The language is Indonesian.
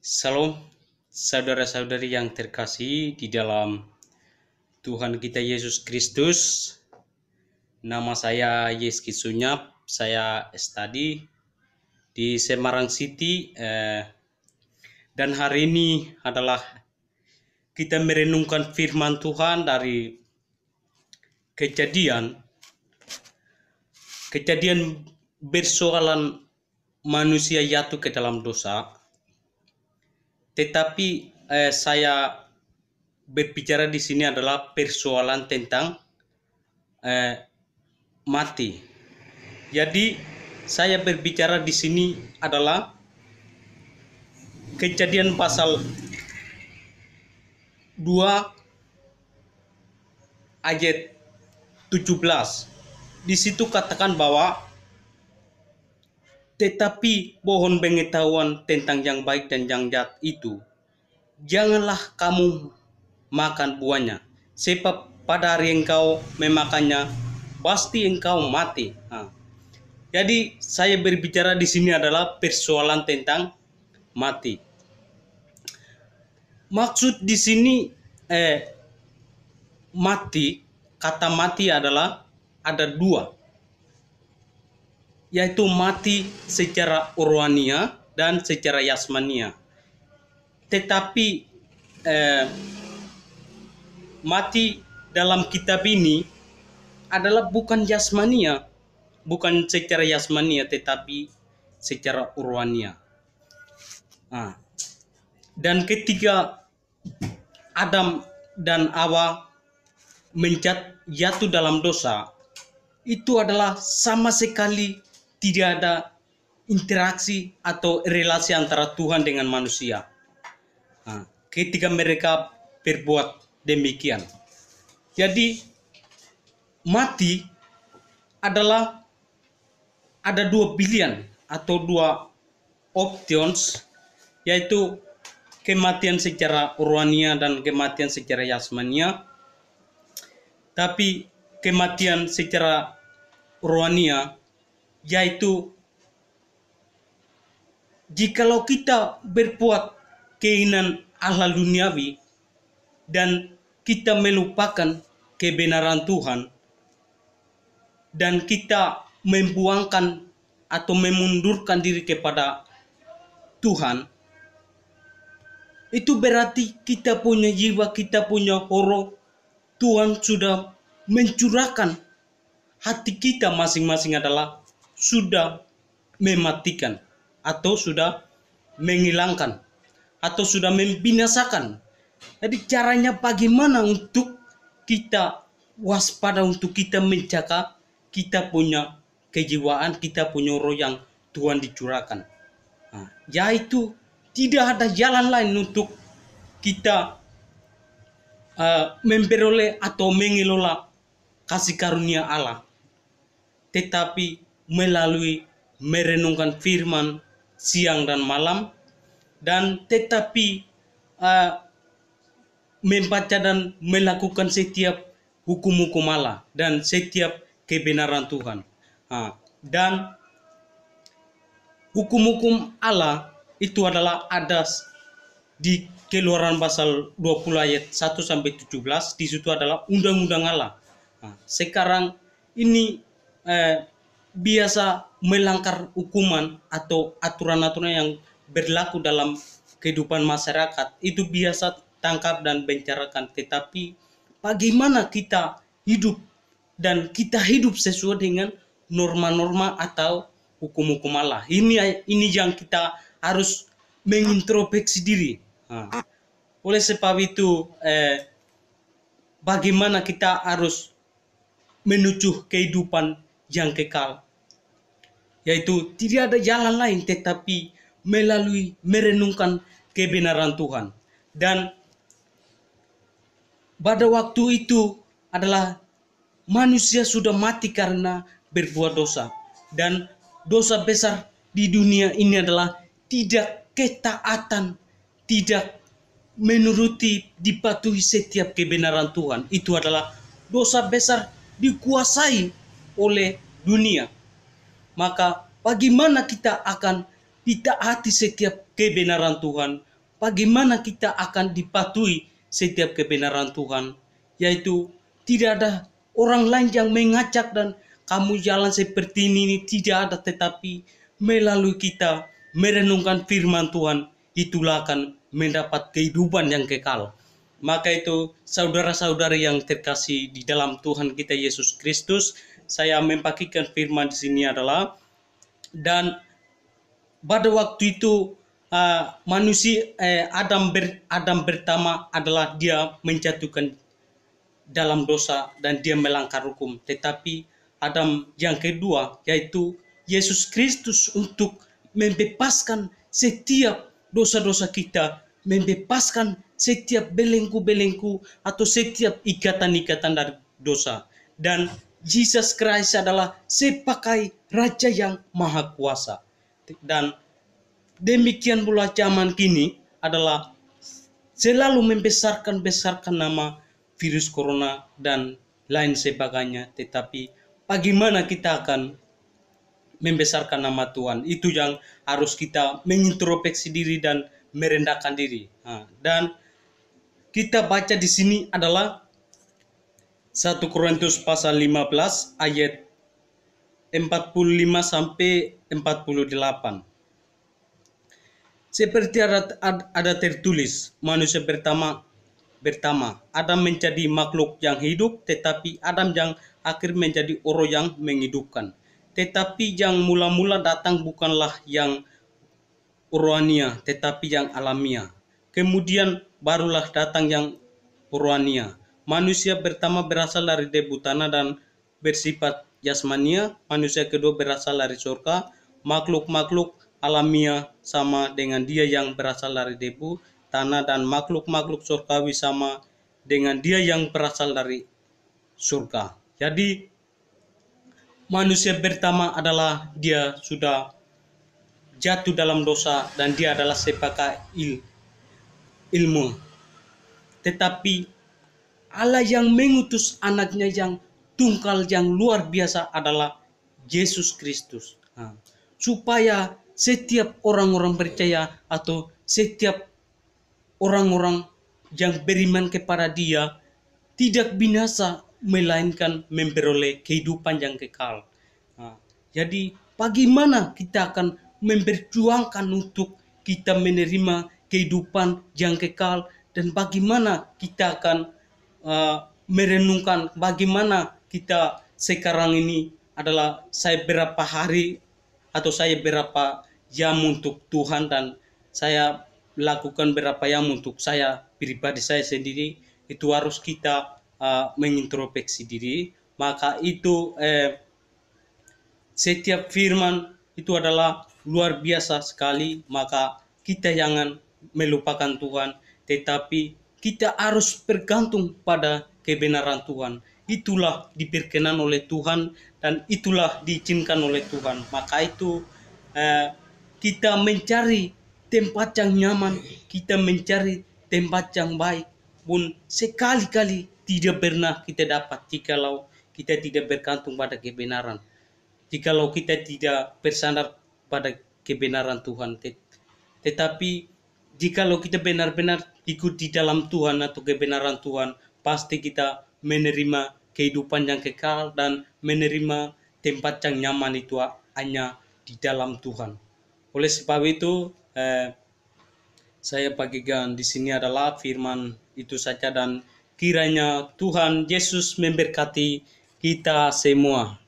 Salam saudara-saudari yang terkasih di dalam Tuhan kita Yesus Kristus. Nama saya Yeski Sunyap, saya study di Semarang City dan hari ini adalah kita merenungkan firman Tuhan dari kejadian bersoalan manusia jatuh ke dalam dosa. Tetapi saya berbicara di sini adalah persoalan tentang mati. Jadi saya berbicara di sini adalah Kejadian pasal 2 ayat 17. Di situ katakan bahwa tetapi pohon pengetahuan tentang yang baik dan yang jahat itu janganlah kamu makan buahnya, sebab pada hari engkau memakannya pasti engkau mati. Jadi saya berbicara di sini adalah persoalan tentang mati. Maksud di sini mati, kata mati adalah ada dua, yaitu mati secara rohania dan secara jasmania. Tetapi mati dalam kitab ini adalah bukan jasmania, bukan secara jasmania, tetapi secara rohania. Dan ketika Adam dan Hawa jatuh dalam dosa, itu adalah sama sekali tidak ada interaksi atau relasi antara Tuhan dengan manusia. Ketika mereka berbuat demikian, jadi mati adalah ada dua pilihan atau dua options, yaitu kematian secara rohania dan kematian secara jasmania. Tapi kematian secara rohania yaitu jikalau kita berbuat keinginan Allah duniawi dan kita melupakan kebenaran Tuhan dan kita membuangkan atau memundurkan diri kepada Tuhan, itu berarti kita punya jiwa, kita punya roh, Tuhan sudah mencurahkan hati kita masing-masing adalah sudah mematikan atau sudah menghilangkan atau sudah membinasakan. Jadi caranya bagaimana untuk kita waspada, untuk kita menjaga kita punya kejiwaan, kita punya roh yang Tuhan dicurahkan. Yaitu tidak ada jalan lain untuk kita memperoleh atau mengelola kasih karunia Allah, tetapi melalui merenungkan firman siang dan malam, dan tetapi membaca dan melakukan setiap hukum-hukum Allah dan setiap kebenaran Tuhan. Dan hukum-hukum Allah itu adalah ada di Keluaran pasal 20 ayat 1 sampai 17. Di situ adalah undang-undang Allah. Sekarang ini biasa melanggar hukuman atau aturan-aturan yang berlaku dalam kehidupan masyarakat, itu biasa tangkap dan bicarakan. Tetapi bagaimana kita hidup dan kita hidup sesuai dengan norma-norma atau hukum-hukum Allah. Ini yang kita harus mengintrospeksi diri. Oleh sebab itu bagaimana kita harus menuju kehidupan yang kekal, yaitu tidak ada jalan lain tetapi melalui merenungkan kebenaran Tuhan. Dan pada waktu itu adalah manusia sudah mati karena berbuat dosa, dan dosa besar di dunia ini adalah tidak ketaatan, tidak menuruti, dipatuhi setiap kebenaran Tuhan. Itu adalah dosa besar dikuasai oleh dunia. Maka bagaimana kita akan ditaati setiap kebenaran Tuhan, bagaimana kita akan dipatuhi setiap kebenaran Tuhan, yaitu tidak ada orang lain yang mengajak dan kamu jalan seperti ini, tidak ada, tetapi melalui kita merenungkan firman Tuhan, itulah akan mendapat kehidupan yang kekal. Maka itu saudara-saudari yang terkasih di dalam Tuhan kita Yesus Kristus, saya membagikan firman di sini adalah, dan pada waktu itu Adam pertama adalah dia menjatuhkan dalam dosa dan dia melanggar hukum. Tetapi Adam yang kedua, yaitu Yesus Kristus, untuk membebaskan setiap dosa-dosa kita, membebaskan setiap belenggu-belenggu atau setiap ikatan-ikatan dari dosa. Dan Jesus Christ adalah sebagai Raja yang Maha Kuasa. Dan demikian pula zaman kini adalah selalu membesarkan nama virus corona dan lain sebagainya. Tetapi bagaimana kita akan membesarkan nama Tuhan? Itu yang harus kita mengintrospeksi diri dan merendahkan diri. Dan kita baca di sini adalah 1 Korintus pasal 15 ayat 45 sampai 48. Seperti ada tertulis, manusia pertama Adam menjadi makhluk yang hidup, tetapi Adam yang akhir menjadi orang yang menghidupkan. Tetapi yang mula-mula datang bukanlah yang rohania, tetapi yang alamiah. Kemudian barulah datang yang rohania. Manusia pertama berasal dari debu tanah dan bersifat jasmania. Manusia kedua berasal dari surga. Makhluk-makhluk alamiah sama dengan dia yang berasal dari debu tanah, dan makhluk-makhluk surgawi sama dengan dia yang berasal dari surga. Jadi manusia pertama adalah dia sudah jatuh dalam dosa dan dia adalah sebagai ilmu. Tetapi Allah yang mengutus anaknya yang tunggal yang luar biasa adalah Yesus Kristus. Supaya setiap orang-orang percaya atau setiap orang-orang yang beriman kepada dia tidak binasa, melainkan memperoleh kehidupan yang kekal. Jadi bagaimana kita akan memperjuangkan untuk kita menerima kehidupan yang kekal, dan bagaimana kita akan merenungkan bagaimana kita sekarang ini adalah saya berapa hari atau saya berapa jam untuk Tuhan, dan saya lakukan berapa jam untuk saya pribadi saya sendiri. Itu harus kita mengintrospeksi diri. Maka itu setiap firman itu adalah luar biasa sekali. Maka kita jangan melupakan Tuhan, tetapi kita harus bergantung pada kebenaran Tuhan. Itulah diperkenan oleh Tuhan dan itulah diizinkan oleh Tuhan. Maka itu kita mencari tempat yang nyaman, kita mencari tempat yang baik pun sekali-kali tidak pernah kita dapat jikalau kita tidak bergantung pada kebenaran. Jikalau kita tidak bersandar pada kebenaran Tuhan. Tetapi jikalau kita benar-benar ikut di dalam Tuhan atau kebenaran Tuhan, pasti kita menerima kehidupan yang kekal dan menerima tempat yang nyaman itu hanya di dalam Tuhan. Oleh sebab itu saya bagikan di sini adalah firman itu saja, dan kiranya Tuhan Yesus memberkati kita semua.